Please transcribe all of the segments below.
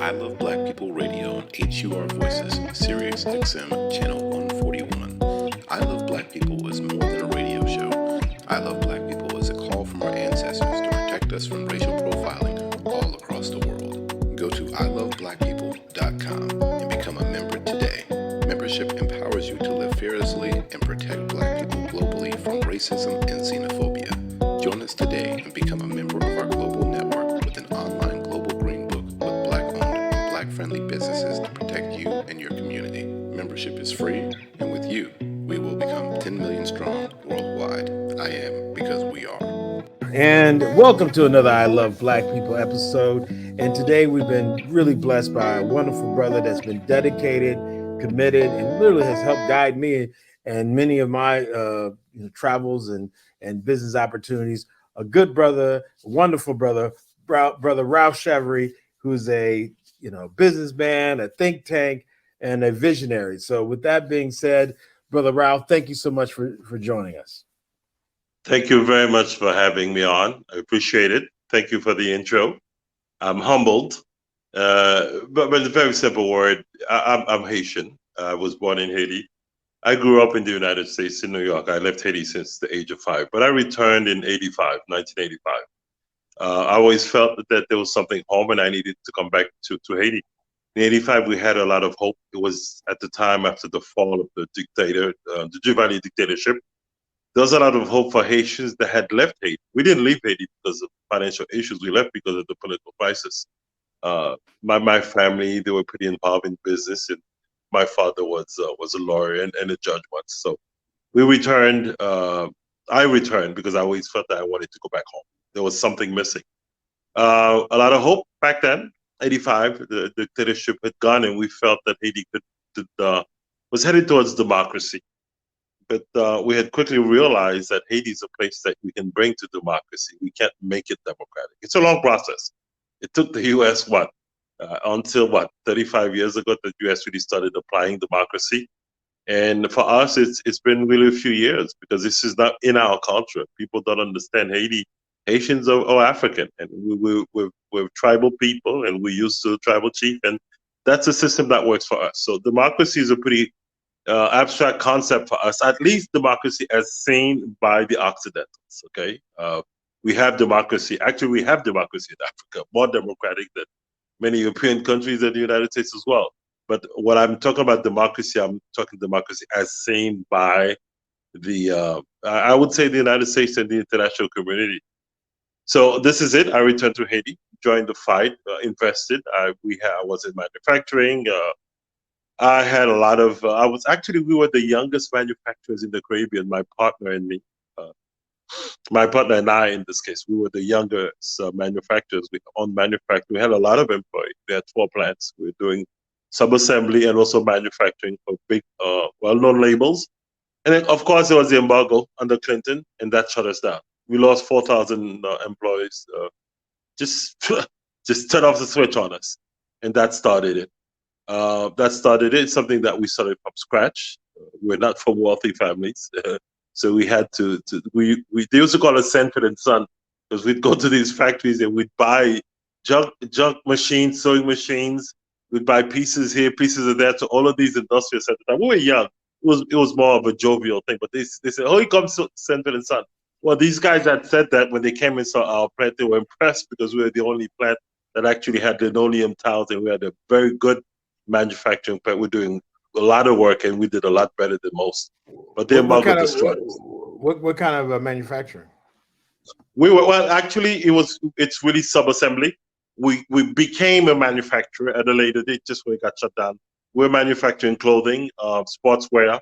I Love Black People Radio on HUR Voices, Sirius XM Channel 141. I Love Black People is more than a radio show. I Love Black People is a call from our ancestors to protect us from racial profiling all across the world. Go to iloveblackpeople.com and become a member today. Membership empowers you to live fearlessly and protect Black people globally from racism and xenophobia. Join us today and become a member of our global network with an online global green book with Black-owned and Black-friendly businesses to protect you and your community. Membership is free, and with you, we will become 10 million strong worldwide. I am because we are. And welcome to another I Love Black People episode. And today we've been really blessed by a wonderful brother that's been dedicated, committed, and literally has helped guide me and many of my travels and business opportunities. A good brother, a wonderful brother, brother Ralph Chevry, who's a businessman, a think tank, and a visionary. So with that being said, brother Ralph, thank you so much for joining us. Thank you very much for having me on. I appreciate it. Thank you for the intro. I'm humbled, but a very simple word. I'm Haitian. I was born in Haiti. I grew up in the United States, in New York. I left Haiti since the age of 5, but I returned in 1985. I always felt that there was something home and I needed to come back to Haiti. In 85, we had a lot of hope. It was at the time after the fall of the dictator, the Duvalier dictatorship. There was a lot of hope for Haitians that had left Haiti. We didn't leave Haiti because of financial issues. We left because of the political crisis. My family, they were pretty involved in business, and my father was a lawyer and a judge once. So we returned. I returned because I always felt that I wanted to go back home. There was something missing. A lot of hope back then. 85, the dictatorship had gone, and we felt that Haiti was headed towards democracy. But we had quickly realized that Haiti is a place that we can bring to democracy. We can't make it democratic. It's a long process. It took the U.S. until 35 years ago that the U.S. really started applying democracy. And for us, it's been really a few years because this is not in our culture. People don't understand Haiti. Haitians are African, and we're tribal people, and we're used to tribal chief, and that's a system that works for us. So democracy is a pretty abstract concept for us, at least democracy as seen by the Occidentals, okay? We have democracy. Actually, we have democracy in Africa, more democratic than many European countries and the United States as well. But when I'm talking about democracy, I'm talking democracy as seen by I would say the United States and the international community. So this is it. I returned to Haiti, joined the fight, invested. I was in manufacturing. I had a lot of. We were the youngest manufacturers in the Caribbean. My partner and me, my partner and I, in this case, we were the youngest manufacturers. We owned manufacturing. We had a lot of employees. We had 4 plants. We were doing sub-assembly and also manufacturing for big, well-known labels. And then, of course, there was the embargo under Clinton, and that shut us down. We lost 4,000 employees. Just turn off the switch on us, and that started it. Something that we started from scratch. We're not from wealthy families, so we had to they used to call us Sanford and Son because we'd go to these factories and we'd buy junk machines, sewing machines. We'd buy pieces here, pieces of there to all of these industrial centers. Now, we were young. It was more of a jovial thing, but they said, "Oh, he comes Sanford and Son." Well, these guys had said that when they came and saw our plant, they were impressed because we were the only plant that actually had linoleum tiles, and we had a very good manufacturing plant. We're doing a lot of work, and we did a lot better than most. But the embargo destroyed us. What kind of manufacturing? It's really sub-assembly. We became a manufacturer at a later date, just when it got shut down. We're manufacturing clothing, sportswear.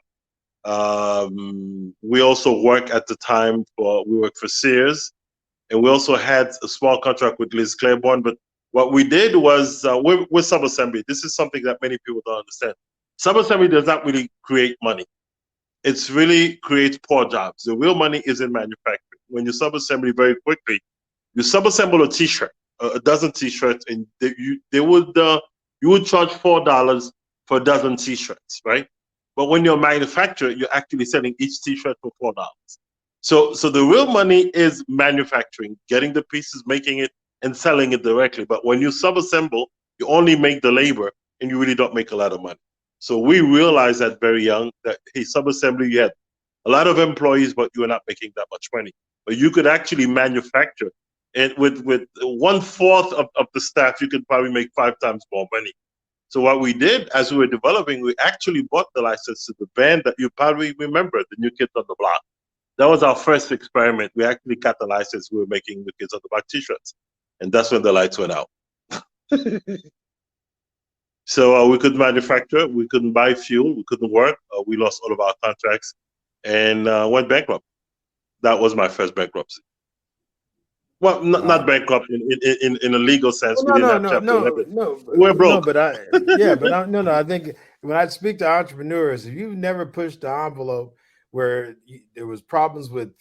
We also worked at the time we worked for Sears, and we also had a small contract with Liz Claiborne. But what we did was we're sub-assembly. This is something that many people don't understand. Sub-assembly does not really create money. It really creates poor jobs. The real money is in manufacturing. When you sub-assembly very quickly, you sub-assemble a T-shirt, a dozen T-shirts, and you would charge $4 for a dozen T-shirts, right? But when you're a manufacturer, you're actually selling each T-shirt for $4. So the real money is manufacturing, getting the pieces, making it, and selling it directly. But when you sub-assemble, You only make the labor, and you really don't make a lot of money. So we realized that very young that, hey, sub-assembly, you had a lot of employees, but you were not making that much money. But you could actually manufacture, and with 1/4 of the staff, you could probably make 5 times more money. So what we did as we were developing, we actually bought the license to the band that you probably remember, the New Kids on the Block. That was our first experiment. We actually got the license. We were making the Kids on the Block t-shirts, and that's when the lights went out. So we couldn't manufacture, we couldn't buy fuel, we couldn't work. We lost all of our contracts and went bankrupt. That was my first bankruptcy. Well, not Wow. bankrupt in a legal sense. We Well, didn't no, have no, Chapter no, 11. no, no, We're no. broke. But yeah, but no. I think when I speak to entrepreneurs, if you've never pushed the envelope where there was problems with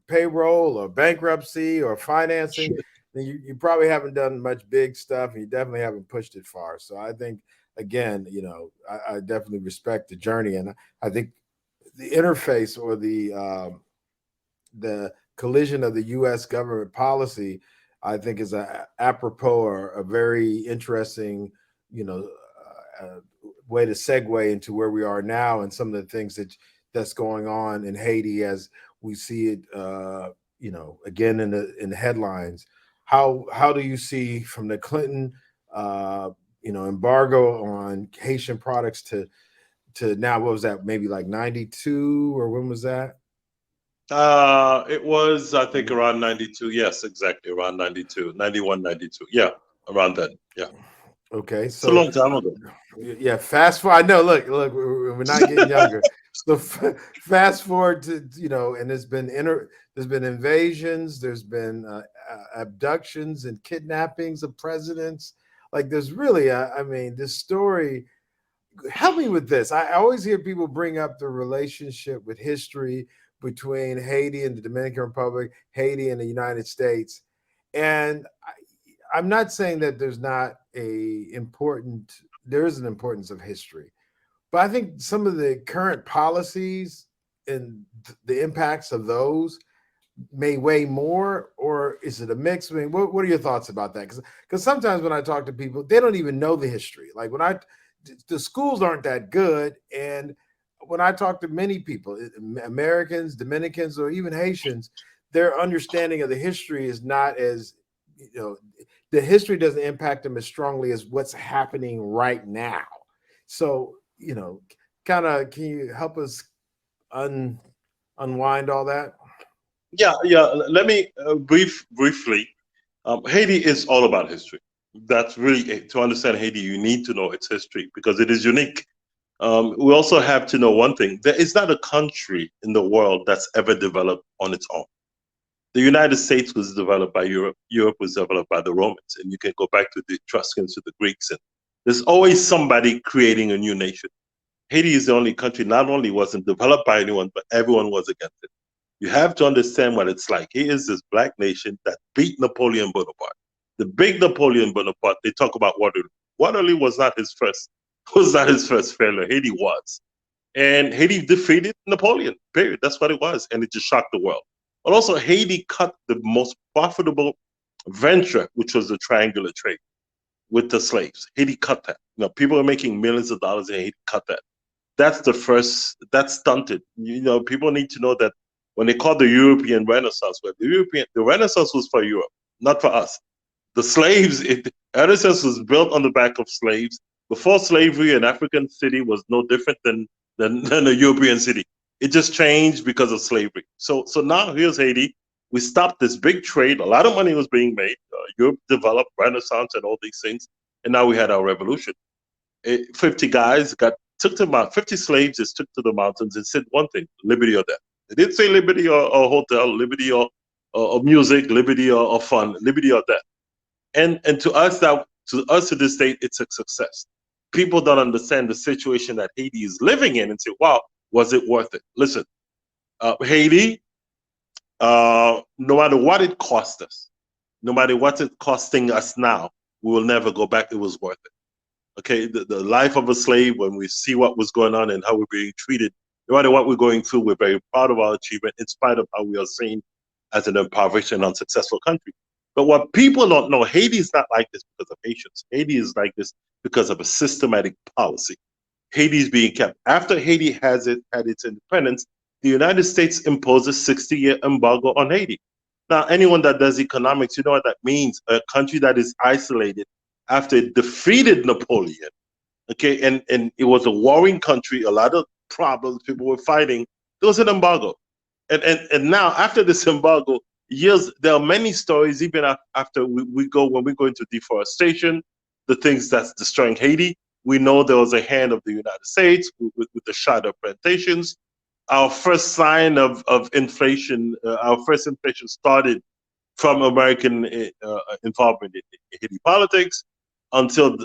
payroll or bankruptcy or financing, then you probably haven't done much big stuff, and you definitely haven't pushed it far. So I think, again, I definitely respect the journey, and I think the interface or the collision of the U.S. government policy, I think, is a apropos or a very interesting, way to segue into where we are now and some of the things that's going on in Haiti as we see it, again in the headlines. How do you see from the Clinton, embargo on Haitian products to now, what was that, maybe like 92, or when was that? It was, I think, around 92. Yes, exactly. Around 92, 91, 92. Yeah, around then. Yeah. Okay, It's a so long time ago. yeah, fast forward. I know. Look, we're not getting younger. So fast forward to and there's been invasions, there's been abductions and kidnappings of presidents. Like, there's really, I mean, this story. Help me with this. I always hear people bring up the relationship with history between Haiti and the Dominican Republic, Haiti and the United States, and I'm not saying that there is an importance of history, but I think some of the current policies and the impacts of those may weigh more, or is it a mix? I mean, what are your thoughts about that? Because sometimes when I talk to people, they don't even know the history. Like, the schools aren't that good, and when I talk to many people, Americans, Dominicans, or even Haitians, their understanding of the history is not as, the history doesn't impact them as strongly as what's happening right now. So, kind of, can you help us unwind all that? Yeah, yeah. Let me briefly. Haiti is all about history. That's really to understand Haiti. You need to know its history because it is unique. We also have to know one thing: there is not a country in the world that's ever developed on its own. The United States was developed by Europe. Europe was developed by the Romans, and you can go back to the Etruscans, to the Greeks, and there's always somebody creating a new nation. Haiti is the only country not only wasn't developed by anyone, but everyone was against it. You have to understand what it's like. Here is this black nation that beat Napoleon Bonaparte. The big Napoleon Bonaparte, they talk about Waterloo. Waterloo was not his first failure. Haiti was. And Haiti defeated Napoleon, period. That's what it was. And it just shocked the world. But also, Haiti cut the most profitable venture, which was the triangular trade with the slaves. Haiti cut that. People are making millions of dollars, and Haiti cut that. That's stunted. People need to know that when they call the European Renaissance, well, the Renaissance was for Europe, not for us. The slaves, Renaissance was built on the back of slaves. Before slavery, an African city was no different than a European city. It just changed because of slavery. So now here's Haiti. We stopped this big trade. A lot of money was being made. Europe developed Renaissance and all these things, and now we had our revolution. 50 guys took to mount 50 slaves just took to the mountains and said one thing: liberty or death. They didn't say liberty or hotel, liberty or music, liberty or fun, liberty or death. And to this day, it's a success. People don't understand the situation that Haiti is living in and say, wow, was it worth it? Listen, Haiti, no matter what it cost us, no matter what it's costing us now, we will never go back. It was worth it. Okay, the life of a slave, when we see what was going on and how we're being treated, no matter what we're going through, we're very proud of our achievement in spite of how we are seen as an impoverished and unsuccessful country. But what people don't know, Haiti is not like this because of Haitians. Haiti is like this because of a systematic policy. Haiti is being kept. After Haiti had its independence, the United States imposed a 60-year embargo on Haiti. Now, anyone that does economics, you know what that means. A country that is isolated after it defeated Napoleon, okay, and it was a warring country, a lot of problems, people were fighting. There was an embargo. And now, after this embargo, years, there are many stories, even after when we go into deforestation, the things that's destroying Haiti. We know there was a hand of the United States with the shadow plantations. Our first sign of inflation, our first inflation started from American involvement in Haiti politics until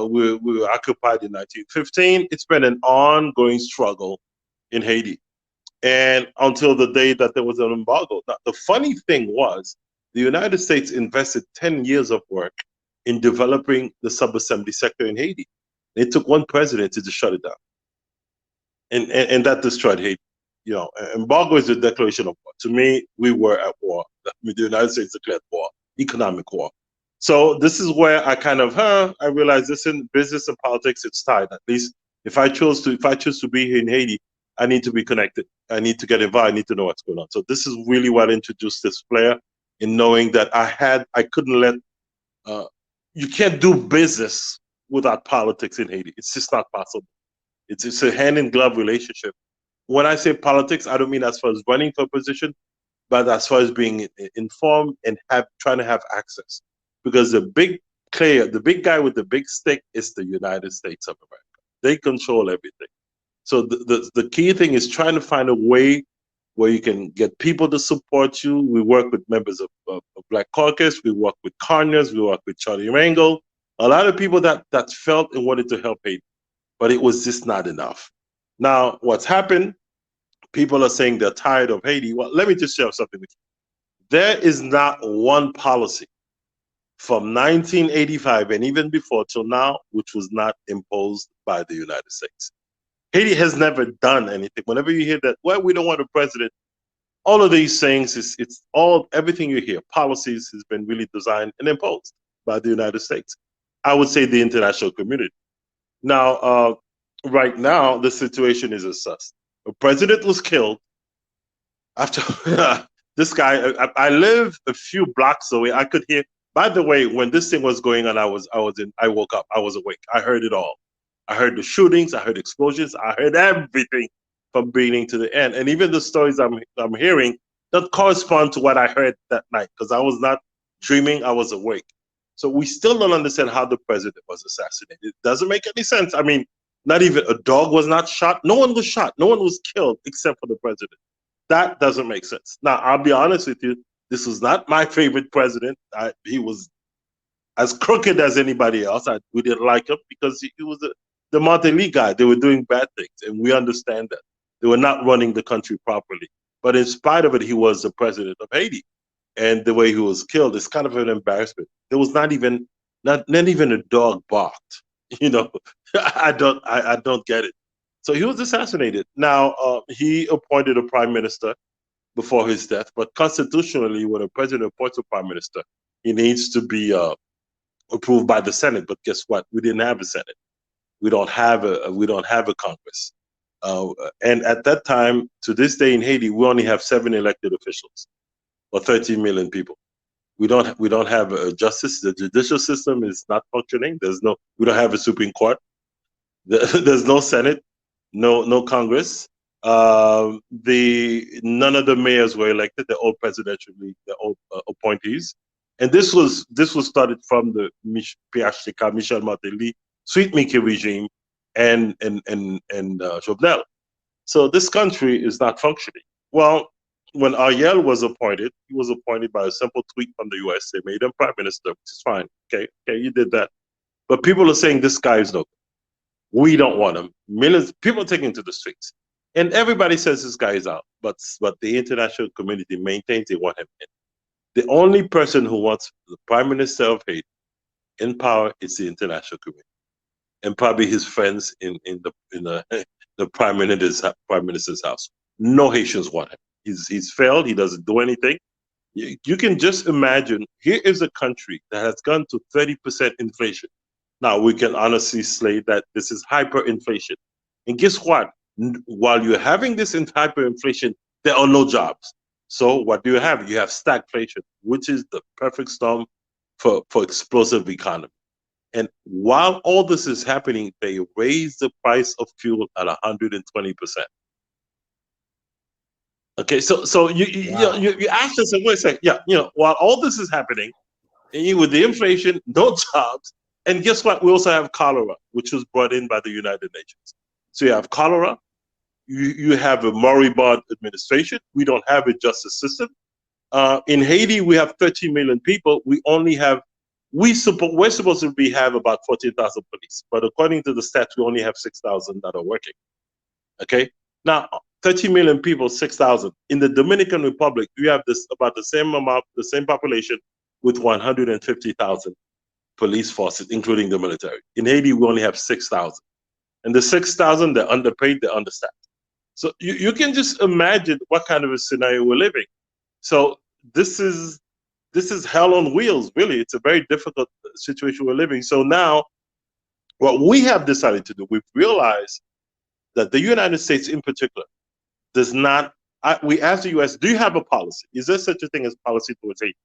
we were occupied in 1915. It's been an ongoing struggle in Haiti, and until the day that there was an embargo. Now, the funny thing was, the United States invested 10 years of work in developing the subassembly sector in Haiti. It took one president to just shut it down, and that destroyed Haiti. You know, embargo is a declaration of war. To me, we were at war. The United States declared war, economic war. So this is where I kind of, I realized this in business and politics, it's tied. At least if I choose to be here in Haiti, I need to be connected. I need to get involved. I need to know what's going on. So this is really what introduced this flair in knowing that I couldn't let, you can't do business without politics in Haiti. It's just not possible. It's a hand in glove relationship. When I say politics, I don't mean as far as running for a position, but as far as being informed and trying to have access. Because the big player, the big guy with the big stick is the United States of America. They control everything. So the key thing is trying to find a way where you can get people to support you. We work with members of Black Caucus. We work with Conyers. We work with Charlie Rangel. A lot of people that felt and wanted to help Haiti, but it was just not enough. Now, what's happened, people are saying they're tired of Haiti. Well, let me just share something with you. There is not one policy from 1985 and even before till now which was not imposed by the United States. Haiti has never done anything. Whenever you hear that, well, we don't want a president, all of these things, everything you hear, policies has been really designed and imposed by the United States. I would say the international community. Now, right now, the situation is as such. A president was killed after this guy. I live a few blocks away. I could hear. By the way, when this thing was going on, I woke up. I was awake. I heard it all. I heard the shootings. I heard explosions. I heard everything from beginning to the end. And even the stories I'm hearing that correspond to what I heard that night, because I was not dreaming. I was awake. So we still don't understand how the president was assassinated. It doesn't make any sense. I mean, not even a dog was not shot. No one was shot. No one was killed except for the president. That doesn't make sense. Now, I'll be honest with you. This was not my favorite president. He was as crooked as anybody else. We didn't like him because he was the Martelly guy. They were doing bad things, and we understand that. They were not running the country properly. But in spite of it, he was the president of Haiti. And the way he was killed is kind of an embarrassment. There was not even a dog barked. You know, I don't get it. So he was assassinated. Now, he appointed a prime minister before his death, but constitutionally, when a president appoints a prime minister, he needs to be approved by the Senate. But guess what? We didn't have a Senate. We don't have a Congress. And at that time, to this day in Haiti, we only have 7 elected officials or 13 million people. We don't have a justice. The judicial system is not functioning. We don't have a Supreme Court. There's no Senate, no Congress. None of the mayors were elected. They're all presidentially, they're all appointees. And this was started from the PHTK, Michel Martelly, Sweet Mickey regime, and Jovenel. So this country is not functioning. Well, when Ariel was appointed, he was appointed by a simple tweet from the US. They made him prime minister, which is fine. Okay, you did that. But people are saying this guy is no good. We don't want him. Millions people are taking to the streets. And everybody says this guy is out. But the international community maintains they want him in. The only person who wants the prime minister of Haiti in power is the international community. And probably his friends in the prime minister's house. No Haitians want him. He's failed. He doesn't do anything. You can just imagine, here is a country that has gone to 30% inflation. Now, we can honestly say that this is hyperinflation. And guess what? While you're having this in hyperinflation, there are no jobs. So what do you have? You have stagflation, which is the perfect storm for explosive economy. And while all this is happening, they raise the price of fuel at 120%. Okay, so Wow. you ask yourself, wait a second, yeah, while all this is happening, with the inflation, no jobs, and guess what? We also have cholera, which was brought in by the United Nations. So you have cholera, you have a moribund administration. We don't have a justice system. In Haiti, we have 13 million people. We only have we're supposed to have about 14,000 police, but according to the stats, we only have 6,000 that are working. Okay, now 30 million people, 6,000. In the Dominican Republic, you have this about the same amount, the same population, with 150,000 police forces, including the military. In Haiti, we only have 6,000, and the 6,000, they're underpaid, they're understaffed. So you can just imagine what kind of a scenario we're living. So this is hell on wheels, really. It's a very difficult situation we're living. So now, what we have decided to do, we've realized that the United States, in particular, does not. We ask the U.S., do you have a policy? Is there such a thing as policy towards Haiti?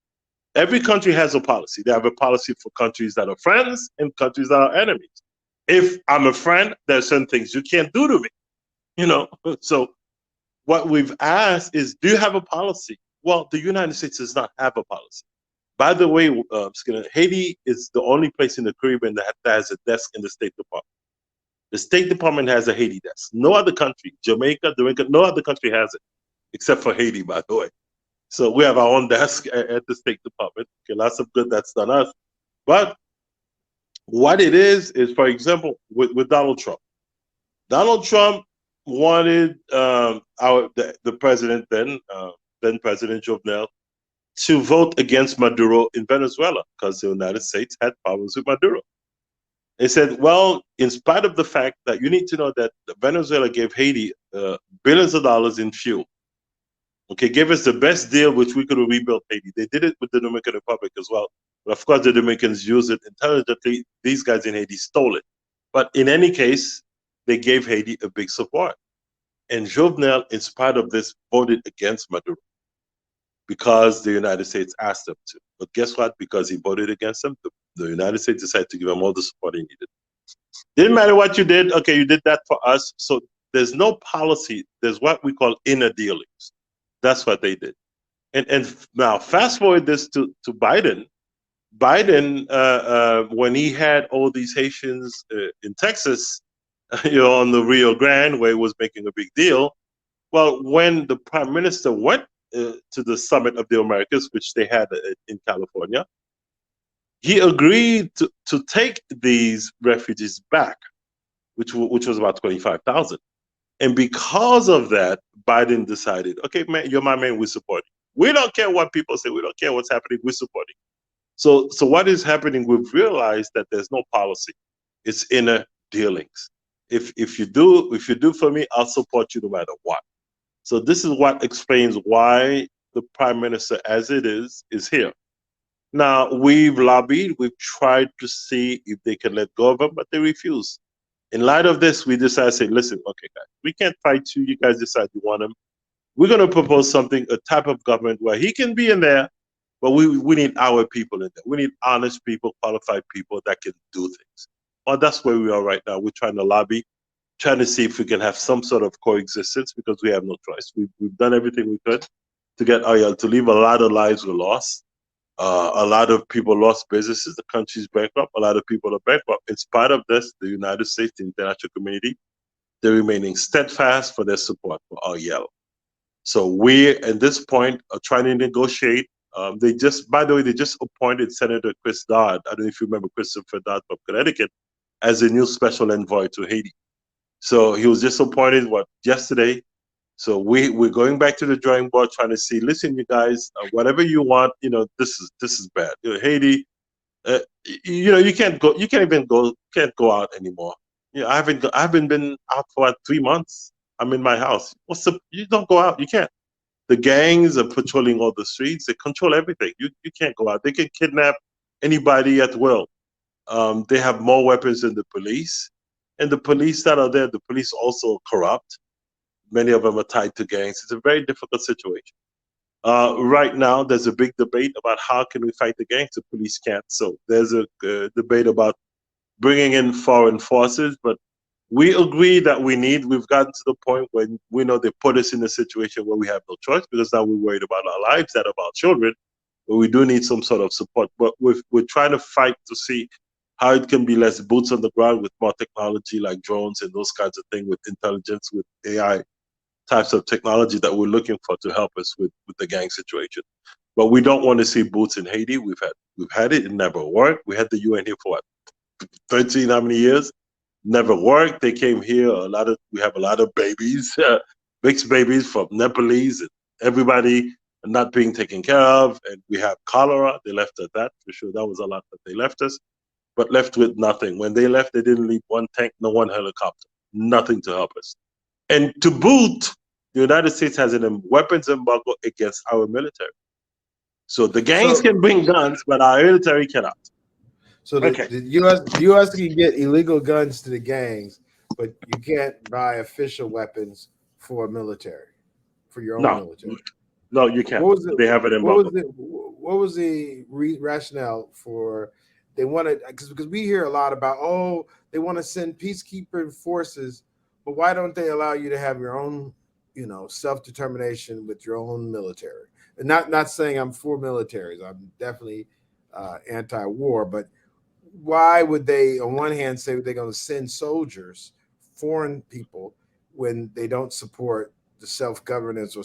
Every country has a policy. They have a policy for countries that are friends and countries that are enemies. If I'm a friend, there are certain things you can't do to me. So what we've asked is, do you have a policy? Well, the United States does not have a policy. By the way, Haiti is the only place in the Caribbean that has a desk in the State Department. The State Department has a Haiti desk. No other country, Jamaica, no other country has it, except for Haiti, by the way. So we have our own desk at the State Department. Okay, lots of good that's done us. But what it is, for example, with Donald Trump. Donald Trump wanted the president then President Jovenel, to vote against Maduro in Venezuela because the United States had problems with Maduro. They said, well, in spite of the fact that you need to know that Venezuela gave Haiti billions of dollars in fuel. Okay, gave us the best deal which we could have rebuilt Haiti. They did it with the Dominican Republic as well. But of course, the Dominicans used it intelligently. These guys in Haiti stole it. But in any case, they gave Haiti a big support. And Jovenel, in spite of this, voted against Maduro because the United States asked them to. But guess what? Because he voted against them, the United States decided to give him all the support he needed. Didn't matter what you did. Okay, you did that for us. So there's no policy. There's what we call inner dealings. That's what they did. And now fast forward this to Biden. Biden, when he had all these Haitians in Texas, on the Rio Grande, where he was making a big deal. Well, when the prime minister went to the Summit of the Americas, which they had in California, he agreed to take these refugees back, which was about 25,000. And because of that, Biden decided, okay, man, you're my man, we support you. We don't care what people say. We don't care what's happening. We're supporting. So what is happening? We've realized that there's no policy. It's inner dealings. If you do for me, I'll support you no matter what. So this is what explains why the prime minister, as it is here. Now, we've lobbied, we've tried to see if they can let go of him, but they refuse. In light of this, we decided to say, listen, okay, guys, we can't fight you. You guys decide you want him. We're going to propose something, a type of government where he can be in there, but we need our people in there. We need honest people, qualified people that can do things. Well, that's where we are right now. We're trying to lobby, trying to see if we can have some sort of coexistence because we have no choice. We've done everything we could to get to leave. A lot of lives were lost. A lot of people lost businesses. The country's bankrupt. A lot of people are bankrupt. In spite of this, the United States, the international community, they're remaining steadfast for their support for our yellow. So we, at this point, are trying to negotiate. By the way, they just appointed Senator Chris Dodd. I don't know if you remember Christopher Dodd from Connecticut as a new special envoy to Haiti. So he was just appointed yesterday. So we're going back to the drawing board, trying to see. Listen, you guys, whatever you want, this is bad. Haiti, you can't go out anymore. I haven't been out for 3 months. I'm in my house. You don't go out. You can't. The gangs are patrolling all the streets. They control everything. You can't go out. They can kidnap anybody at will. They have more weapons than the police. And the police that are there, the police also corrupt. Many of them are tied to gangs. It's a very difficult situation. Right now, there's a big debate about how can we fight the gangs. The police can't. So there's a debate about bringing in foreign forces, but we agree that we've gotten to the point when we know they put us in a situation where we have no choice because now we're worried about our lives and about children, but we do need some sort of support. But we're trying to fight to see how it can be less boots on the ground with more technology like drones and those kinds of things, with intelligence, with AI types of technology that we're looking for to help us with the gang situation. But we don't want to see boots in Haiti. We've had it. It never worked. We had the UN here for what, 13 how many years? Never worked. They came here. We have a lot of babies, mixed babies from Nepalese, and everybody not being taken care of. And we have cholera. They left at that for sure. That was a lot that they left us, but left with nothing. When they left, they didn't leave one tank, no one helicopter, nothing to help us. And to boot, the United States has a weapons embargo against our military. So the gangs can bring guns, but our military cannot. So the U.S. can get illegal guns to the gangs, but you can't buy official weapons for military, for your own military. No, you can't. They have an embargo. What was the rationale for they wanted? Because we hear a lot about they want to send peacekeeping forces, but why don't they allow you to have your own, self-determination with your own military? And not saying I'm for militaries. I'm definitely anti-war, but why would they, on one hand, say they're going to send soldiers, foreign people, when they don't support the self-governance or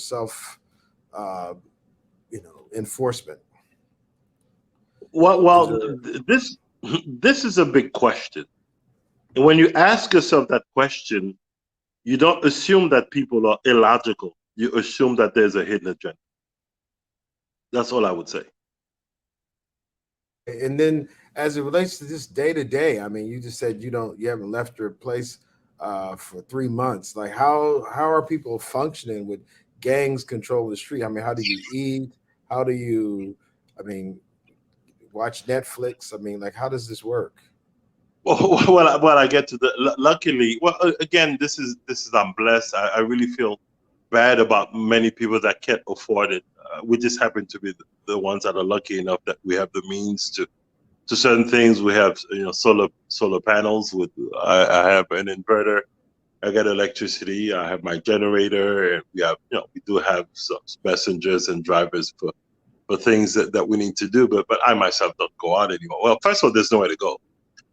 enforcement? Well, this is a big question. And when you ask yourself that question, you don't assume that people are illogical. You assume that there's a hidden agenda. That's all I would say. And then, as it relates to this day to day, I mean, you just said you haven't left your place for 3 months. Like, how are people functioning with gangs controlling the street? I mean, how do you eat? How do you, watch Netflix? I mean, like, how does this work? Well, I get to luckily. Well, again, this is I'm blessed. I really feel bad about many people that can't afford it. We just happen to be the ones that are lucky enough that we have the means to certain things. We have solar panels. I have an inverter. I get electricity. I have my generator, and we have we do have some messengers and drivers for things that we need to do. But I myself don't go out anymore. Well, first of all, there's nowhere to go.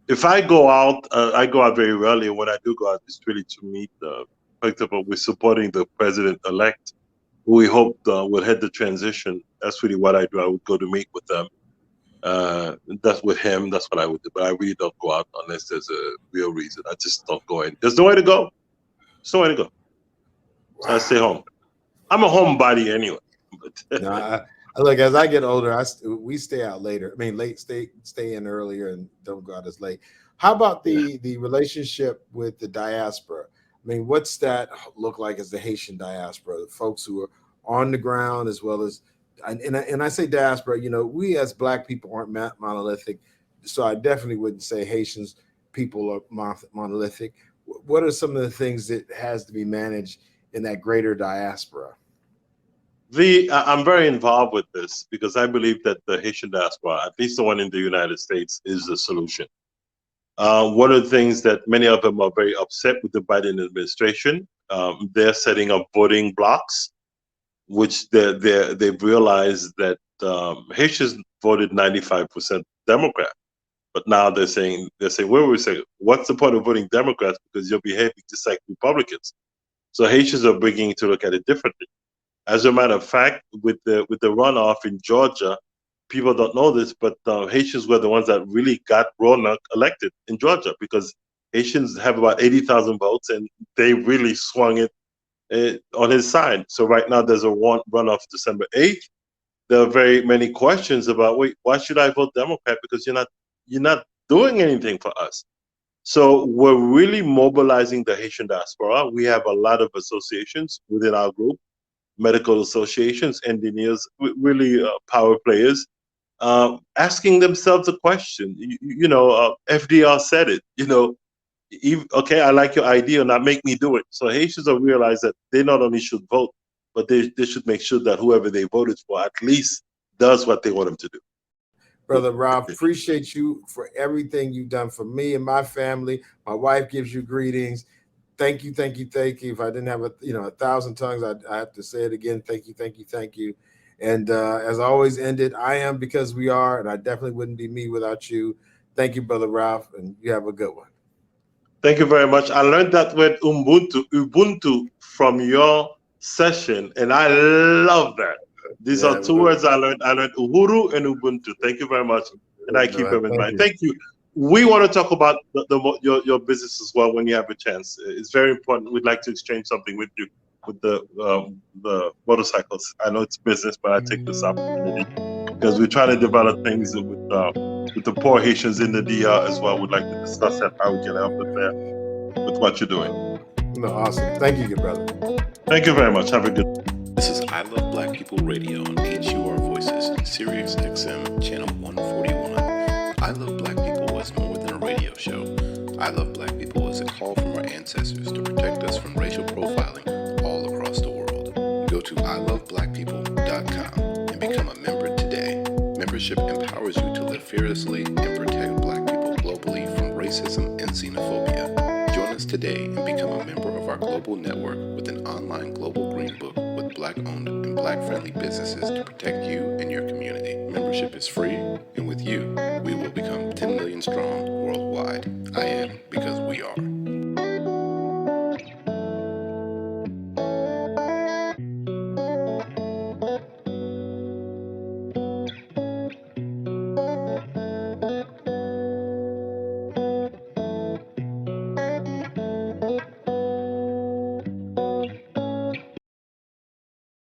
If I go out, I go out very rarely. When I do go out, it's really to meet. For example, we're supporting the president-elect, who we hope will head the transition. That's really what I do. I would go to meet with them. That's with him. That's what I would do. But I really don't go out unless there's a real reason. I just don't go in. There's nowhere to go. There's nowhere to go. So I stay home. I'm a homebody anyway. Look, as I get older, we stay out later. I mean, stay in earlier and don't go out as late. How about the relationship with the diaspora? I mean, what's that look like as the Haitian diaspora? The folks who are on the ground, as well as, and I say diaspora, we as Black people aren't monolithic, so I definitely wouldn't say Haitians people are monolithic. What are some of the things that has to be managed in that greater diaspora? I'm very involved with this because I believe that the Haitian diaspora, at least the one in the United States, is the solution. One of the things that many of them are very upset with the Biden administration, they're setting up voting blocks, which they've realized that Haitians voted 95% Democrat, but now they're saying, what's the point of voting Democrats because you're behaving just like Republicans? So Haitians are beginning to look at it differently. As a matter of fact, with the runoff in Georgia, people don't know this, but Haitians were the ones that really got Roanoke elected in Georgia because Haitians have about 80,000 votes, and they really swung it on his side. So right now there's a runoff December 8th. There are very many questions about, why should I vote Democrat? Because you're not doing anything for us. So we're really mobilizing the Haitian diaspora. We have a lot of associations within our group medical associations, engineers, really power players, asking themselves a question. FDR said it. Okay, I like your idea, now make me do it. So Haitians have realized that they not only should vote, but they should make sure that whoever they voted for at least does what they want them to do. Brother Ralph, appreciate you for everything you've done for me and my family. My wife gives you greetings. Thank you, thank you, thank you. If I didn't have a thousand tongues, I have to say it again. Thank you, thank you, thank you. And as I always ended, I am because we are, and I definitely wouldn't be me without you. Thank you, Brother Ralph, and you have a good one. Thank you very much. I learned that word Ubuntu from your session, and I love that. These are two words I learned. I learned Uhuru and Ubuntu. Thank you very much, and I keep them in mind. Thank you. We want to talk about your business as well when you have a chance. It's very important. We'd like to exchange something with you with the motorcycles. I know it's business, but I take this opportunity because we're trying to develop things with the poor Haitians in the DR as well. We'd like to discuss that, how we can help them there with what you're doing. No, awesome. Thank you, good brother. Thank you very much. Have a good. This is I Love Black People Radio on HUR Voices, Sirius XM, channel 141. I Love Black People is more than a radio show. I Love Black People is a call from our ancestors to protect us from racial profiling all across the world. Go to iloveblackpeople.com and become a member today. Membership empowers you to live fearlessly and protect Black people globally from racism and xenophobia. Join us today and become a member of our global network with an online global green book with Black-owned and Black-friendly businesses to protect you and your community. Membership is free, and with you, we will become 10 million strong worldwide. I am because we are.